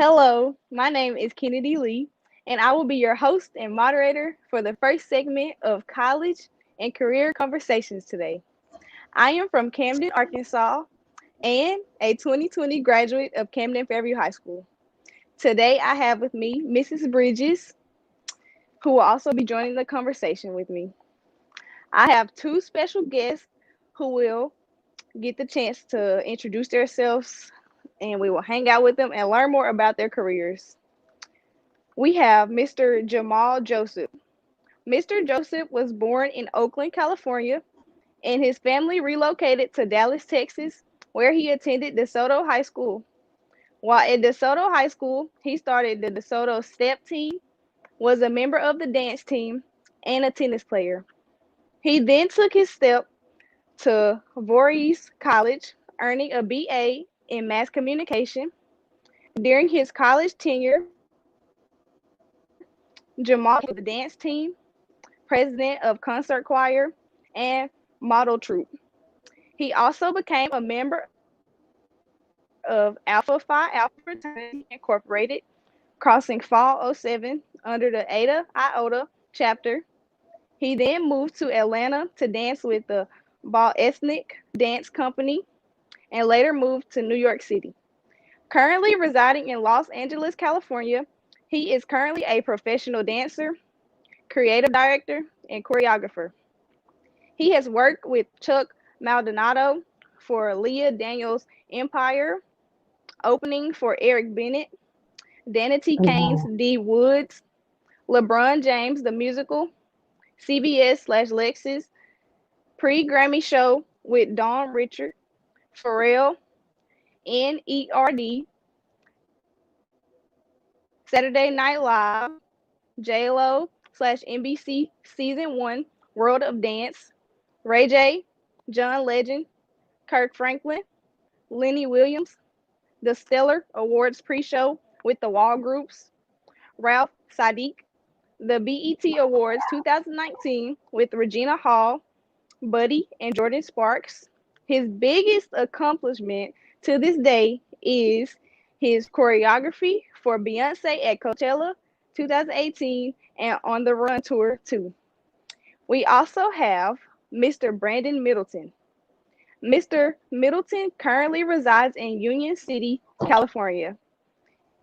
Hello, my name is Kennedy Lee, and I will be your host and moderator for the first segment of college and career conversations today. I am from Camden, Arkansas, and a 2020 graduate of Camden Fairview High School. Today, I have with me Mrs. Bridges, who will also be joining the conversation with me. I have two special guests who will get the chance to introduce themselves, and we will hang out with them and learn more about their careers. We have Mr. Jamal Joseph. Mr. Joseph was born in Oakland, California, and his family relocated to Dallas, Texas, where he attended DeSoto High School. While at DeSoto High School, he started the DeSoto Step Team, was a member of the dance team, and a tennis player. He then took his step to Voorhees College, earning a BA in mass communication. During his college tenure, Jamal became the dance team, president of concert choir, and model troupe. He also became a member of Alpha Phi Alpha Fraternity Incorporated, crossing Fall '07 under the Eta Iota chapter. He then moved to Atlanta to dance with the Ball Ethnic Dance Company and later moved to New York City. Currently residing in Los Angeles, California, he is currently a professional dancer, creative director, and choreographer. He has worked with Chuck Maldonado for Leah Daniels Empire, opening for Eric Bennett, Danity Kane's Wow. D. Woods, LeBron James the Musical, CBS/Lexus, pre-Grammy show with Dawn Richard, Pharrell, NERD, Saturday Night Live, JLo/NBC Season 1, World of Dance, Ray J, John Legend, Kirk Franklin, Lenny Williams, the Stellar Awards pre-show with the Wall Groups, Ralph Sadiq, the BET Awards 2019 with Regina Hall, Buddy, and Jordan Sparks. His biggest accomplishment to this day is his choreography for Beyonce at Coachella 2018 and On the Run Tour 2. We also have Mr. Brandon Middleton. Mr. Middleton currently resides in Union City, California.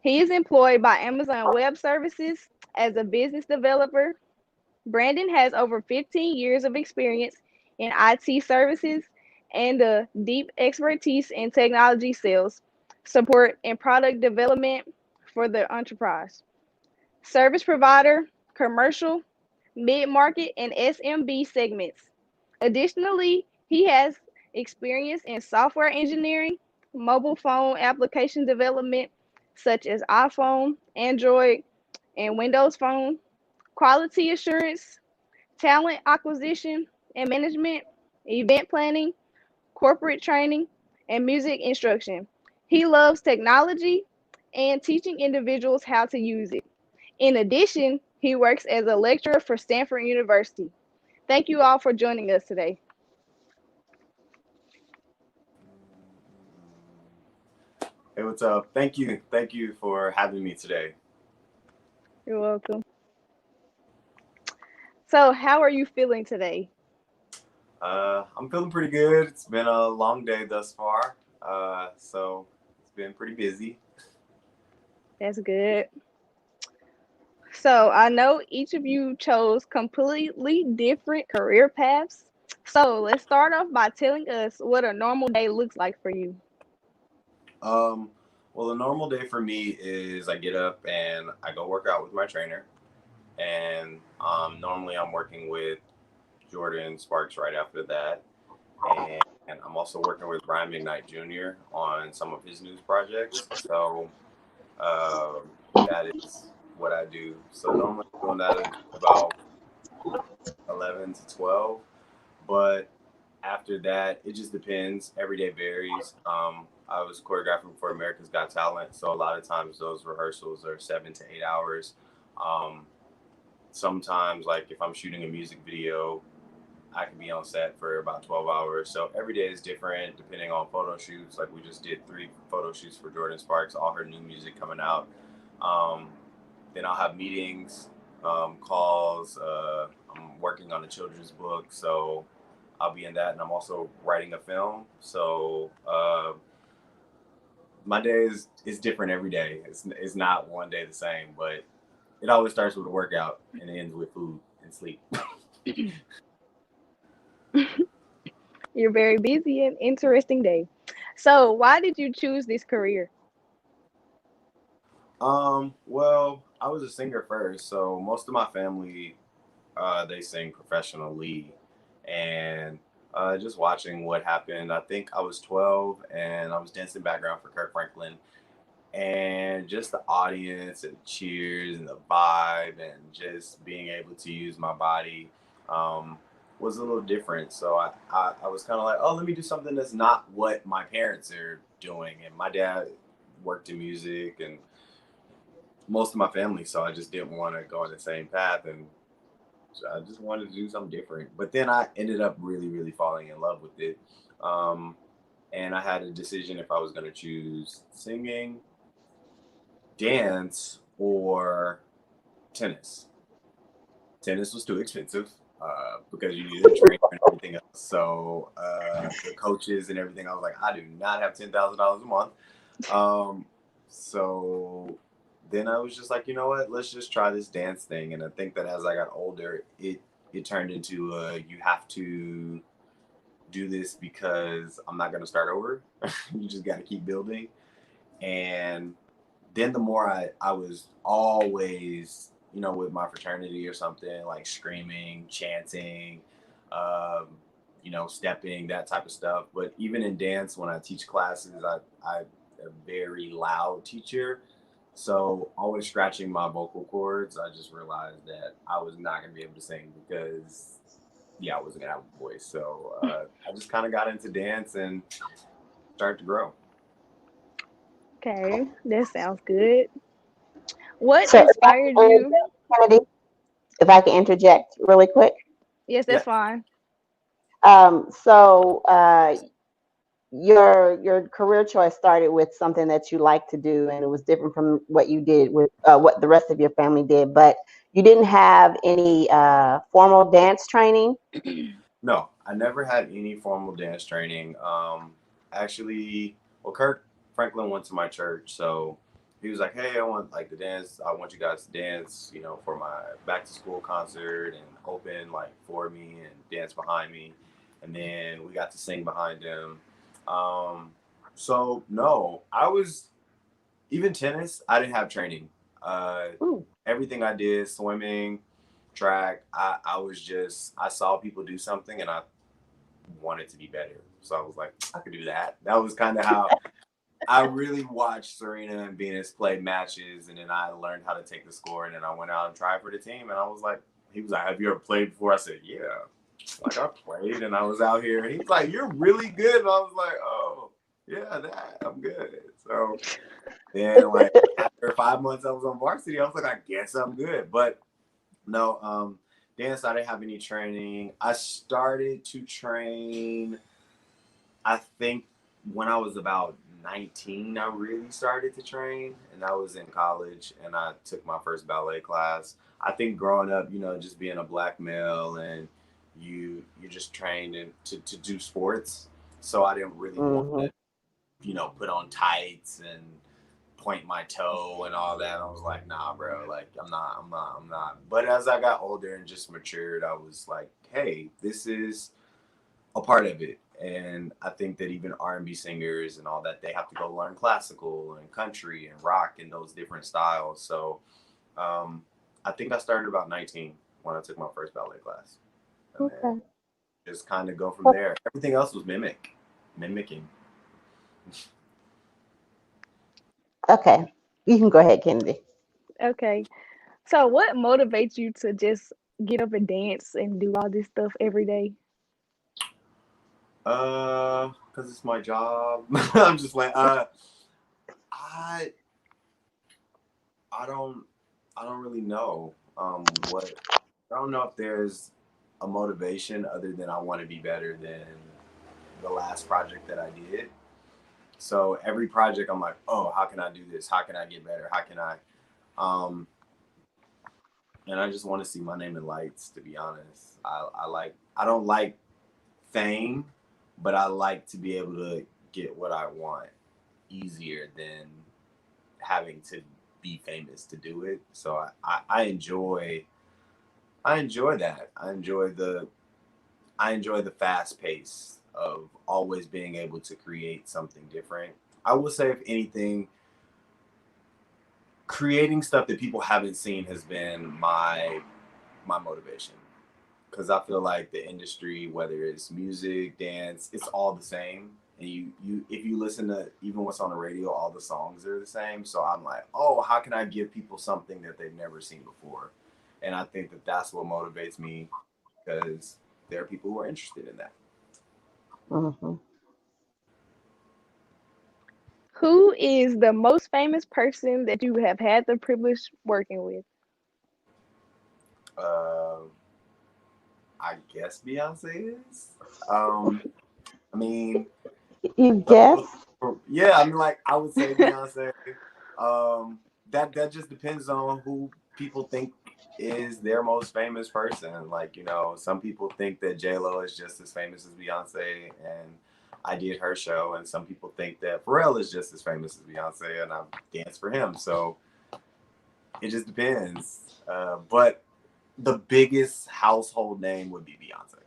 He is employed by Amazon Web Services as a business developer. Brandon has over 15 years of experience in IT services and a deep expertise in technology sales, support, and product development for the enterprise. Service provider, commercial, mid market, and SMB segments. Additionally, he has experience in software engineering, mobile phone application development, such as iPhone, Android, and Windows Phone, quality assurance, talent acquisition and management, event planning, corporate training, and music instruction. He loves technology and teaching individuals how to use it. In addition, he works as a lecturer for Stanford University. Thank you all for joining us today. Hey, what's up? Thank you for having me today. You're welcome. So, how are you feeling today? I'm feeling pretty good. It's been a long day thus far, so it's been pretty busy. That's good. So, I know each of you chose completely different career paths. So, let's start off by telling us what a normal day looks like for you. Um, well, a normal day for me is I get up and I go work out with my trainer, and normally I'm working with Jordan Sparks right after that, and I'm also working with Brian McKnight Jr. on some of his news projects. So that is what I do. So normally I'm doing that until about 11 to 12. But after that, it just depends. Every day varies. I was choreographing for America's Got Talent. So a lot of times those rehearsals are 7 to 8 hours. Um, Sometimes, like if I'm shooting a music video, I can be on set for about 12 hours. So every day is different depending on photo shoots. Like we just did 3 photo shoots for Jordin Sparks, all her new music coming out. Um, then I'll have meetings, calls. I'm working on a children's book, so I'll be in that. And I'm also writing a film. So my day is different every day. It's not one day the same, but it always starts with a workout and ends with food and sleep. You're very busy and interesting day. So, why did you choose this career? Well, I was a singer first, so most of my family they sing professionally, and just watching what happened. I think I was 12 and I was dancing background for Kirk Franklin, and just the audience and cheers and the vibe and just being able to use my body um, was a little different. So I was kind of like, oh, let me do something that's not what my parents are doing. And my dad worked in music and most of my family, so I just didn't want to go in the same path. And so I just wanted to do something different. But then I ended up really, really falling in love with it. Um, and I had a decision if I was going to choose singing, dance, or tennis. Tennis was too expensive because you needed a trainer and everything else. So the coaches and everything, I was like, I do not have $10,000 a month. So then I was just like, you know what? Let's just try this dance thing. And I think that as I got older, it turned into you have to do this because I'm not going to start over. You just got to keep building. And then the more I was always, with my fraternity or something, like screaming, chanting, um, stepping, that type of stuff. But even in dance, when I teach classes, I'm a very loud teacher. So always scratching my vocal cords, I just realized that I was not going to be able to sing because, yeah, I wasn't going to have a voice. So I just kind of got into dance and started to grow. Okay, that sounds good. What So, if I inspired can you? interject, Kennedy, if I can interject really quick. Yes, that's Yeah. fine. So your career choice started with something that you like to do, and it was different from what you did with what the rest of your family did. But you didn't have any formal dance training. No, I never had any formal dance training. Actually, well, Kirk Franklin went to my church, so he was like, "Hey, I want like the dance. I want you guys to dance, for my back to school concert and open like for me and dance behind me." And then we got to sing behind him. Um, so no, I was even tennis. I didn't have training. Uh, Ooh. Everything I did, swimming, track, I saw people do something and I wanted to be better. So I was like, I could do that. That was kind of how I really watched Serena and Venus play matches, and then I learned how to take the score, and then I went out and tried for the team, and I was like, he was like, have you ever played before? I said, yeah. Like I played, and I was out here, and he's like, you're really good, and I was like, oh yeah, I'm good. So then, like after 5 months, I was on varsity. I was like, I guess I'm good, but no, dance, I didn't have any training. I started to train, I think, when I was about 19, I really started to train, and I was in college, and I took my first ballet class. I think growing up, just being a black male, and you just trained to do sports, so I didn't really want Hmm. to, put on tights and point my toe and all that. I was like, nah, bro, like I'm not. But as I got older and just matured, I was like, hey, this is a part of it. And I think that even R&B singers and all that, they have to go learn classical and country and rock and those different styles. So um, I think I started about 19 when I took my first ballet class. And then Okay. just kind of go from there. Everything else was mimicking. Okay. You can go ahead, Kennedy. Okay. So, what motivates you to just get up and dance and do all this stuff every day? Because it's my job. I'm just like, I I don't I don't really know what I don't know if there's a motivation other than I want to be better than the last project that I did. So every project I'm like, oh, how can I do this? How can I get better? How can I um and I just want to see my name in lights, to be honest. I don't like fame, but I like to be able to get what I want easier than having to be famous to do it. So I enjoy that. I enjoy the fast pace of always being able to create something different. I will say, if anything, creating stuff that people haven't seen has been my motivation, because I feel like the industry, whether it's music, dance, it's all the same. And you if you listen to even what's on the radio, all the songs are the same. So I'm like, oh, how can I give people something that they've never seen before? And I think that that's what motivates me, because there are people who are interested in that. Mhm. Who is the most famous person that you have had the privilege working with? Uh, I guess Beyonce is. I mean, You guess? yeah, I mean, like I would say Beyonce. That just depends on who people think is their most famous person. Like, some people think that J Lo is just as famous as Beyonce, and I did her show, and some people think that Pharrell is just as famous as Beyonce, and I danced for him. So it just depends. But the biggest household name would be Beyonce.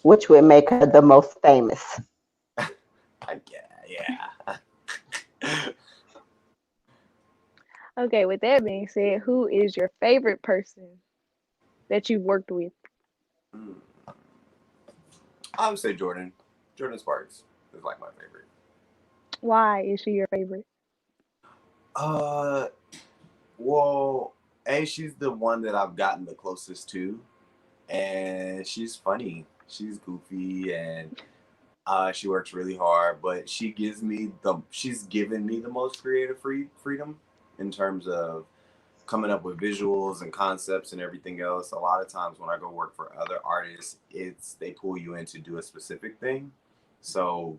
Which would make her the most famous. I guess, yeah. Okay, with that being said, who is your favorite person that you've worked with? Hmm. I would say Jordan. Jordan Sparks is like my favorite. Why is she your favorite? Uh, well, she's the one that I've gotten the closest to, and she's funny. She's goofy, and she works really hard. But she's given me the most creative freedom in terms of coming up with visuals and concepts and everything else. A lot of times when I go work for other artists, they pull you in to do a specific thing. So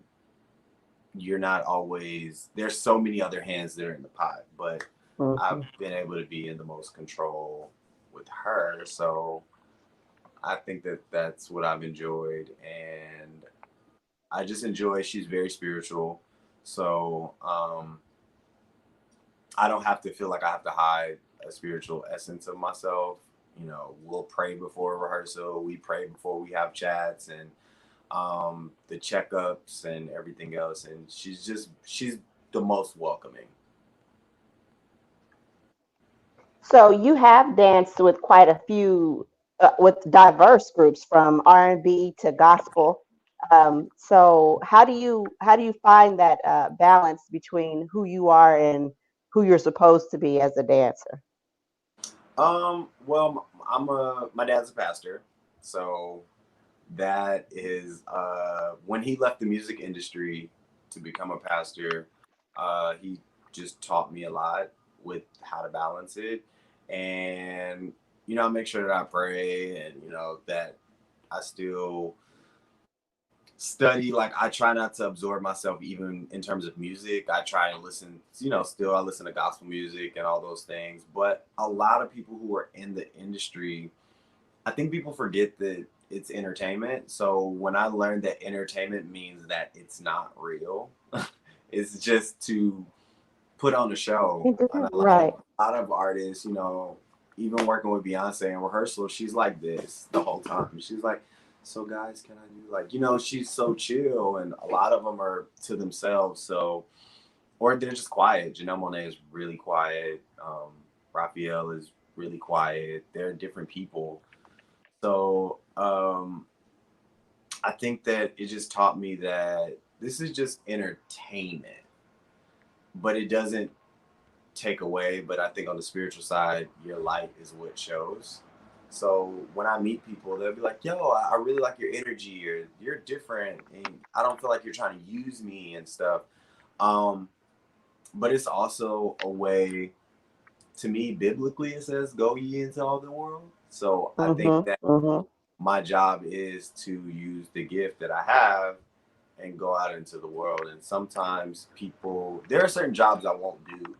you're not always, there's so many other hands that are in the pot, but I've Mhm. been able to be in the most control with her. So I think that that's what I've enjoyed. And I just enjoy, she's very spiritual. So I don't have to feel like I have to hide a spiritual essence of myself. We'll pray before rehearsal. We pray before we have chats, and the checkups and everything else. And she's the most welcoming. So you have danced with quite a few, with diverse groups from R&B to gospel. So how do you find that balance between who you are and who you're supposed to be as a dancer? Well, my dad's a pastor, so that is when he left the music industry to become a pastor, he just taught me a lot with how to balance it. And I make sure that I pray, and that I still study. Like, I try not to absorb myself even in terms of music. I try to listen, still I listen to gospel music and all those things. But a lot of people who are in the industry, I think people forget that it's entertainment. So when I learned that entertainment means that it's not real, it's just to put on a show. And Right. a lot of artists, even working with Beyonce in rehearsal, she's like this the whole time. She's like, so guys, can I do, like, she's so chill, and a lot of them are to themselves. So, or they're just quiet. Janelle Monáe is really quiet. Raphael is really quiet. They're different people. So I think that it just taught me that this is just entertainment, but it doesn't take away. But I think on the spiritual side, your light is what shows. So when I meet people, they'll be like, yo, I really like your energy, or you're different, and I don't feel like you're trying to use me and stuff. Um, but it's also a way, to me, biblically, it says, go ye into all the world. So I think Mm-hmm. that Mm-hmm. my job is to use the gift that I have and go out into the world. And sometimes people, there are certain jobs I won't do.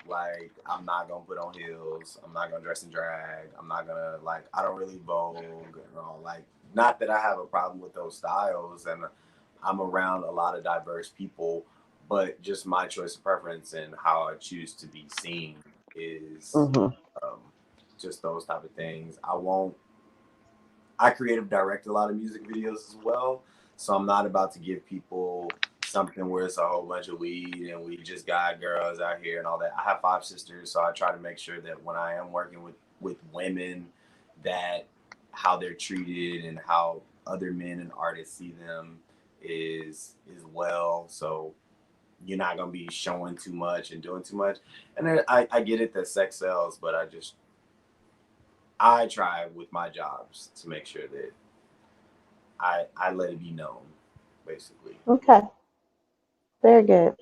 Like I'm not gonna put on heels. I'm not gonna dress in drag. I'm not gonna like. I don't really vogue and all. Like, not that I have a problem with those styles, and I'm around a lot of diverse people, but just my choice of preference and how I choose to be seen is Mm-hmm. um, just those type of things. I won't. I creative direct a lot of music videos as well, so I'm not about to give people something where it's a whole bunch of weed and we just got girls out here and all that. I have 5 sisters, so I try to make sure that when I am working with women, that how they're treated and how other men and artists see them is well. So you're not gonna be showing too much and doing too much. And then I get it that sex sells, but I try with my jobs to make sure that I let it be known, basically. Okay. Very good.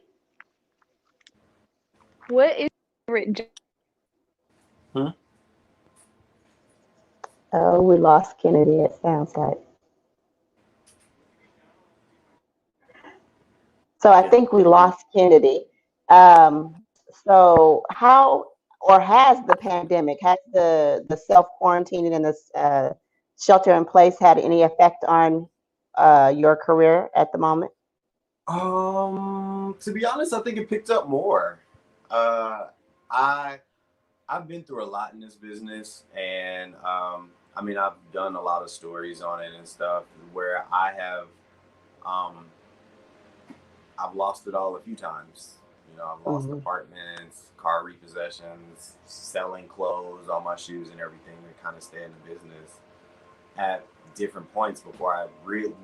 What is your favorite Hmm? Oh, we lost Kennedy, it sounds like. So I Yeah. think we lost Kennedy. Um, so how or has the pandemic, has the self quarantining and the shelter in place had any effect on your career at the moment? To be honest, I think it picked up more. Uh, I I've been through a lot in this business, and I mean, I've done a lot of stories on it and stuff where um, I've lost it all a few times. You know, I've lost Hmm. apartments, car repossessions, selling clothes, all my shoes and everything to kind of stay in the business at different points before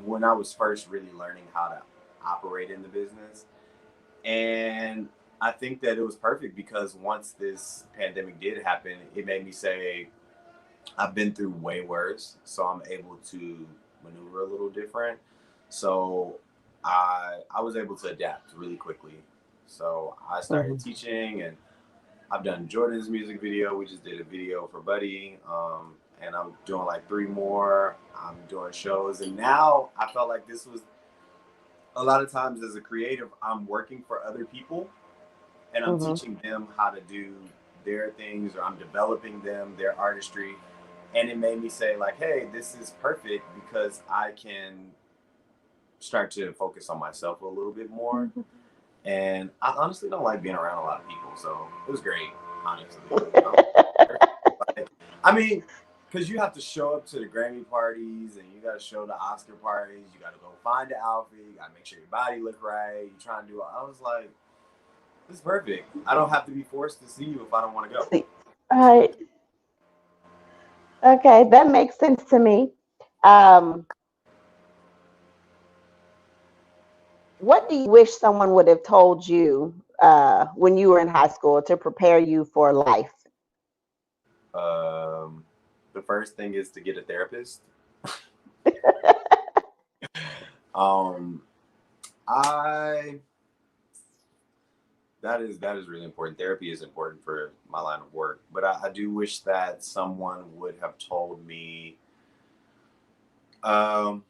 when I was first really learning how to operate in the business. And I think that it was perfect because once this pandemic did happen, it made me say, I've been through way worse, so I'm able to maneuver a little different. So I was able to adapt really quickly. So I started Hmm. teaching, and I've done Jordan's music video. We just did a video for Buddy, and I'm doing like 3 more. I'm doing shows, and now I felt like this was a lot of times as a creative, I'm working for other people, and I'm Hmm. teaching them how to do their things, or I'm developing them their artistry, and it made me say like, hey, this is perfect because I can start to focus on myself a little bit more. And I honestly don't like being around a lot of people, so it was great, honestly. Like, I mean, because you have to show up to the Grammy parties and you got to show the Oscar parties. You got to go find the outfit. You got to make sure your body look right. You trying to do. I was like, this is perfect. I don't have to be forced to see you if I don't want to go. See, right. Okay, that makes sense to me. Um, what do you wish someone would have told you when you were in high school to prepare you for life? Um, the first thing is to get a therapist. Um, I that is really important. Therapy is important for my line of work, but I do wish that someone would have told me. Um,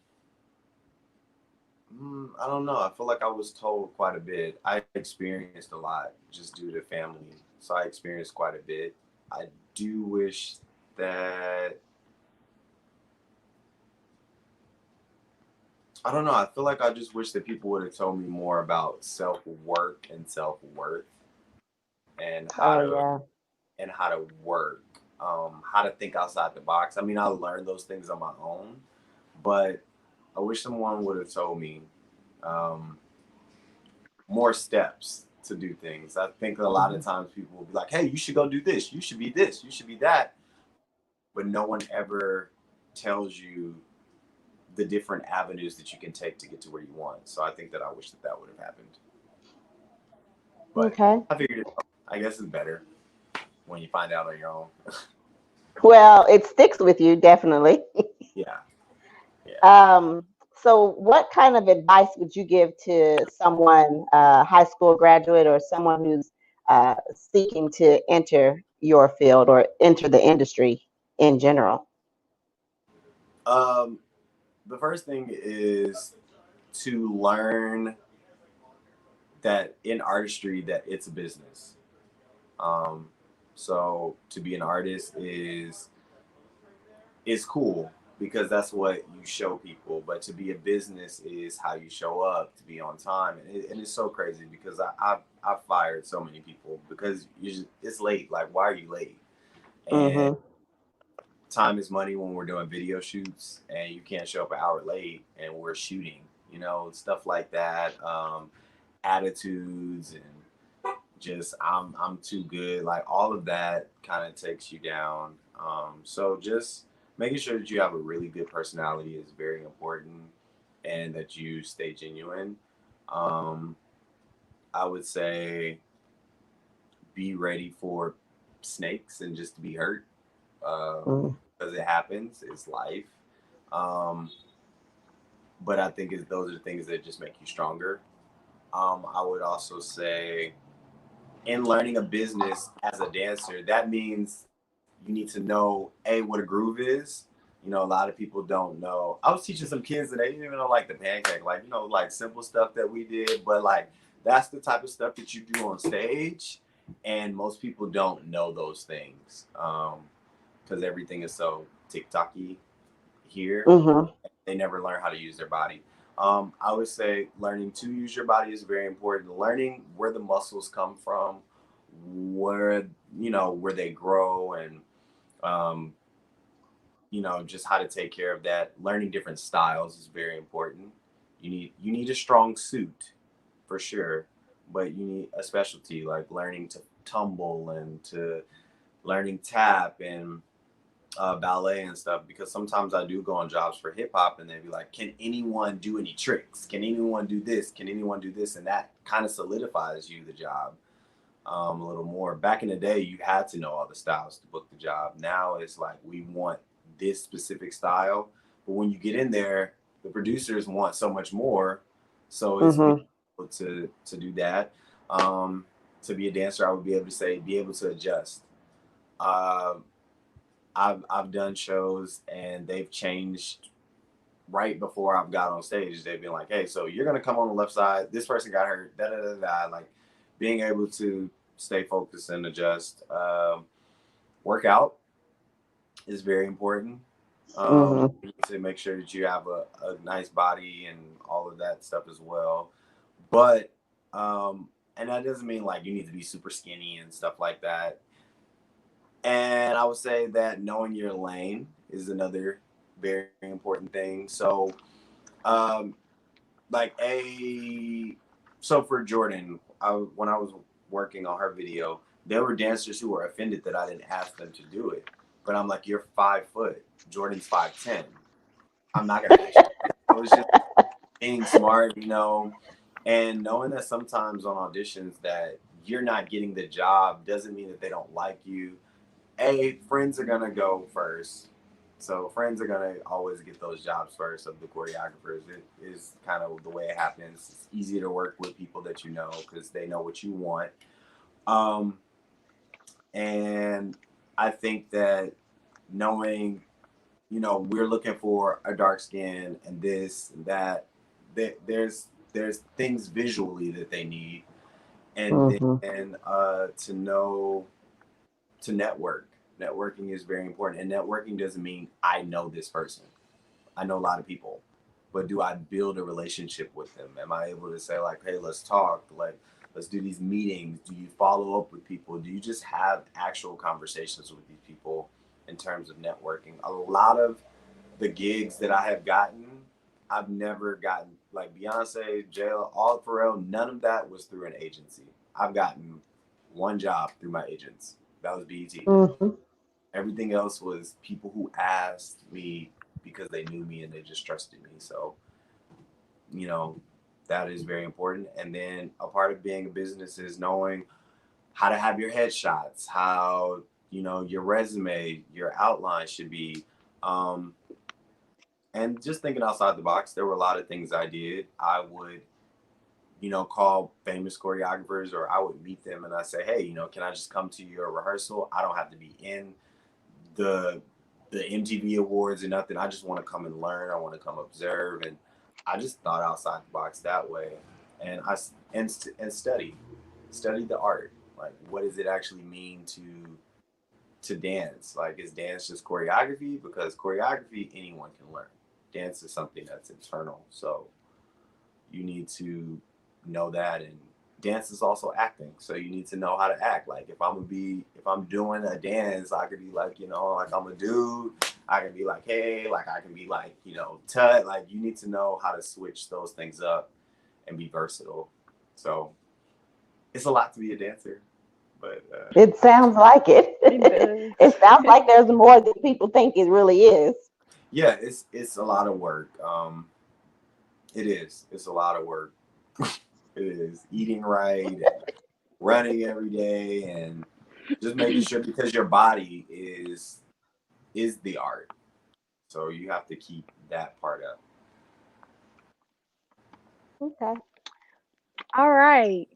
I don't know. I feel like I was told quite a bit. I experienced a lot just due to family, so I experienced quite a bit. I do wish that I don't know. I feel like I just wish that people would have told me more about self work and self worth and Oh yeah. how to work, how to think outside the box. I mean, I learned those things on my own, but I wish someone would have told me um, more steps to do things. I think a lot of Hmm. times people will be like, "Hey, you should go do this. You should be this. You should be that," but no one ever tells you the different avenues that you can take to get to where you want. So I think that I wish that that would have happened. But Okay. I figured it out. I guess it's better when you find out on your own. Well, it sticks with you definitely. Yeah, yeah. Um, so, what kind of advice would you give to someone, high school graduate or someone who's seeking to enter, your field or enter the industry in general? Um, the first thing is to learn that in artistry that it's a business. Um, so to be an artist is cool because that's what you show people. But to be a business is how you show up, to be on time, and it's so crazy because I've fired so many people because it's late. Like, why are you late? And Mm-hmm. time is money when we're doing video shoots, and you can't show up an hour late, and we're shooting. Stuff like that. Attitudes and just I'm too good. Like all of that kind of takes you down. So just making sure that you have a really good personality is very important, and that you stay genuine. Um, I would say be ready for snakes and just to be hurt, Mm. because it happens. It's life. Um, but I think those are things that just make you stronger. I would also say in learning a business as a dancer, that means you need to know what a groove is. A lot of people don't know. I was teaching some kids that they didn't even know like the pancake, like like simple stuff that we did, but like that's the type of stuff that you do on stage, and most people don't know those things because everything is so TikToky here. Mm-hmm. They never learn how to use their body. I would say learning to use your body is very important. Learning where the muscles come from, where they grow, and um, just how to take care of that. Learning different styles is very important. You need a strong suit for sure, but you need a specialty like learning to tumble and to learning tap and ballet and stuff, because sometimes I do go on jobs for hip hop and they'd be like, can anyone do any tricks? Can anyone do this? Can anyone do this? And that kind of solidifies you the job a little more. Back in the day, you had to know all the styles to book the job. Now it's like we want this specific style, but when you get in there, the producers want so much more. So it's being Mm-hmm. able to do that. Um, to be a dancer, I would be able to say be able to adjust. Uh, I've done shows and they've changed right before I've got on stage. They've been like, "Hey, so you're gonna come on the left side. This person got hurt." Da da da da. Like being able to stay focused and adjust. Work out is very important. Mm-hmm. To make sure that you have a nice body and all of that stuff as well. But and that doesn't mean like you need to be super skinny and stuff like that. And I would say that knowing your lane is another very important thing. So, um, like so for Jordan, when I was working on her video, there were dancers who were offended that I didn't ask them to do it. But I'm like, you're 5 foot. Jordan's 5'10". I'm not gonna ask you. So it's just being smart, and knowing that sometimes on auditions that you're not getting the job doesn't mean that they don't like you. Friends are gonna go first. So friends are gonna always get those jobs first of the choreographers. It is kind of the way it happens. It's easier to work with people that you know because they know what you want. Um, and I think that knowing, we're looking for a dark skin and this and that, there's things visually that they need, and Mm-hmm. then to know to network. Networking is very important. And networking doesn't mean I know this person. I know a lot of people. But do I build a relationship with them? Am I able to say like, hey, let's talk, like let's do these meetings? Do you follow up with people? Do you just have actual conversations with these people in terms of networking? A lot of the gigs that I have gotten, I've never gotten like Beyonce, Jail, all Pharrell, none of that was through an agency. I've gotten one job through my agents. That was BET. Mm-hmm. Everything else was people who asked me because they knew me and they just trusted me. So, you know, that is very important. And then a part of being a business is knowing how to have your headshots, how, your resume, your outline should be. Um, and just thinking outside the box, there were a lot of things I did. I would call famous choreographers, or I would meet them and I say, hey, can I just come to your rehearsal? I don't have to be in the MTV Awards or nothing. I just want to come and learn. I want to come observe, and I just thought outside the box that way, and study the art. Like, what does it actually mean to dance? Like, is dance just choreography? Because choreography anyone can learn. Dance is something that's internal, so you need to know that. And dance is also acting, so you need to know how to act. Like, if I'm doing a dance, I could be like, like I'm a dude. I can be like, hey, like I can be like, tut. Like, you need to know how to switch those things up and be versatile. So it's a lot to be a dancer, but it sounds like it. It sounds like there's more than people think it really is. Yeah, it's a lot of work. It is. It's a lot of work. It is. Eating right, and running every day, and just making sure, because your body is the art. So you have to keep that part up. Okay. All right.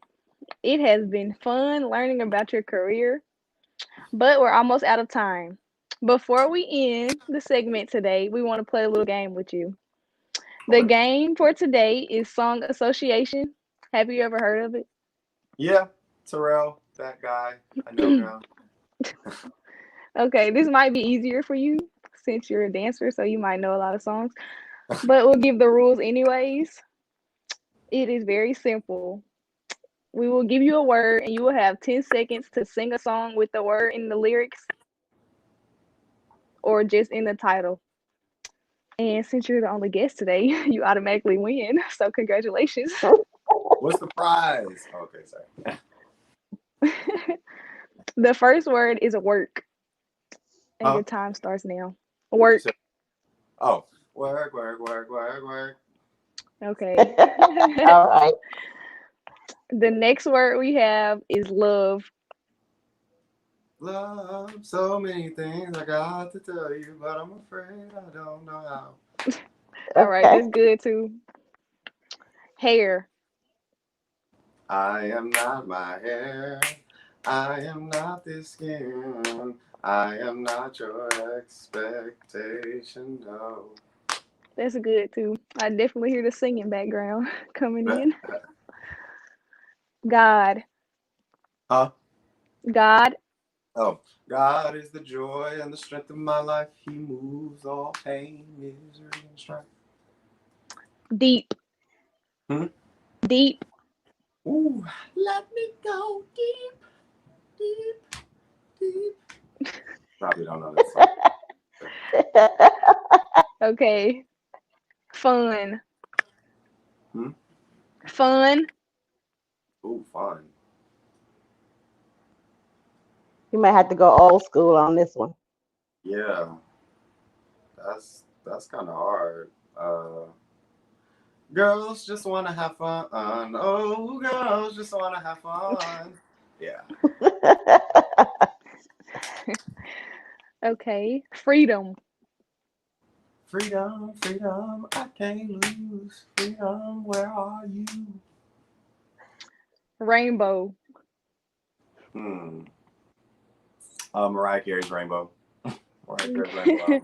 It has been fun learning about your career, but we're almost out of time. Before we end the segment today, we want to play a little game with you. The Okay. game for today is Song Association. Have you ever heard of it? Yeah, Terrell, that guy. I know him. Okay, this might be easier for you since you're a dancer, so you might know a lot of songs. But we'll give the rules anyways. It is very simple. We will give you a word and you will have 10 seconds to sing a song with the word in the lyrics or just in the title. And since you're the only guest today, you automatically win. So congratulations. What's the prize? Okay, sorry. The first word is work. And your time starts now. Work. Oh, work, work, work, work, work. Okay. All right. The next word we have is love. Love, so many things I got to tell you, but I'm afraid I don't know how. All right, that's good too. Hair. I am not my hair. I am not this skin. I am not your expectation, no. That's good too. I definitely hear the singing background coming in. God. Huh? God. Oh, God is the joy and the strength of my life. He moves all pain, misery, and strife. Deep. Hmm? Deep. Ooh, let me go deep, deep, deep. Probably don't know that song. Okay. Fun. Hmm? Fun. Ooh, fun. You might have to go old school on this one. Yeah, that's kind of hard. Girls just want to have fun. Oh, girls just want to have fun. Yeah. Okay. Freedom. Freedom, freedom, I can't lose. Freedom, where are you? Rainbow. Mariah Carey's Rainbow. Mariah Carey's Rainbow.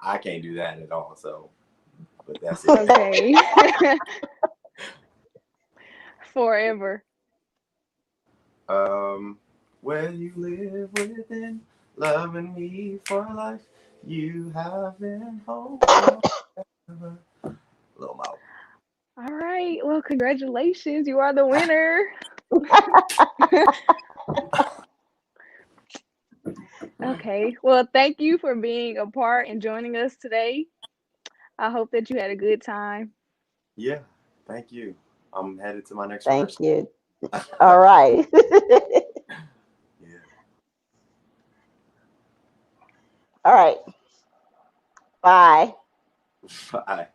I can't do that at all, so, but that's it. Okay. Forever. Where you live within, loving me for life, you have been home forever. Little Mo. All right. Well, congratulations. You are the winner. Okay. Well, thank you for being a part and joining us today. I hope that you had a good time. Yeah, thank you. I'm headed to my next Thank rehearsal. you. All right. Yeah. All right. Bye. Bye.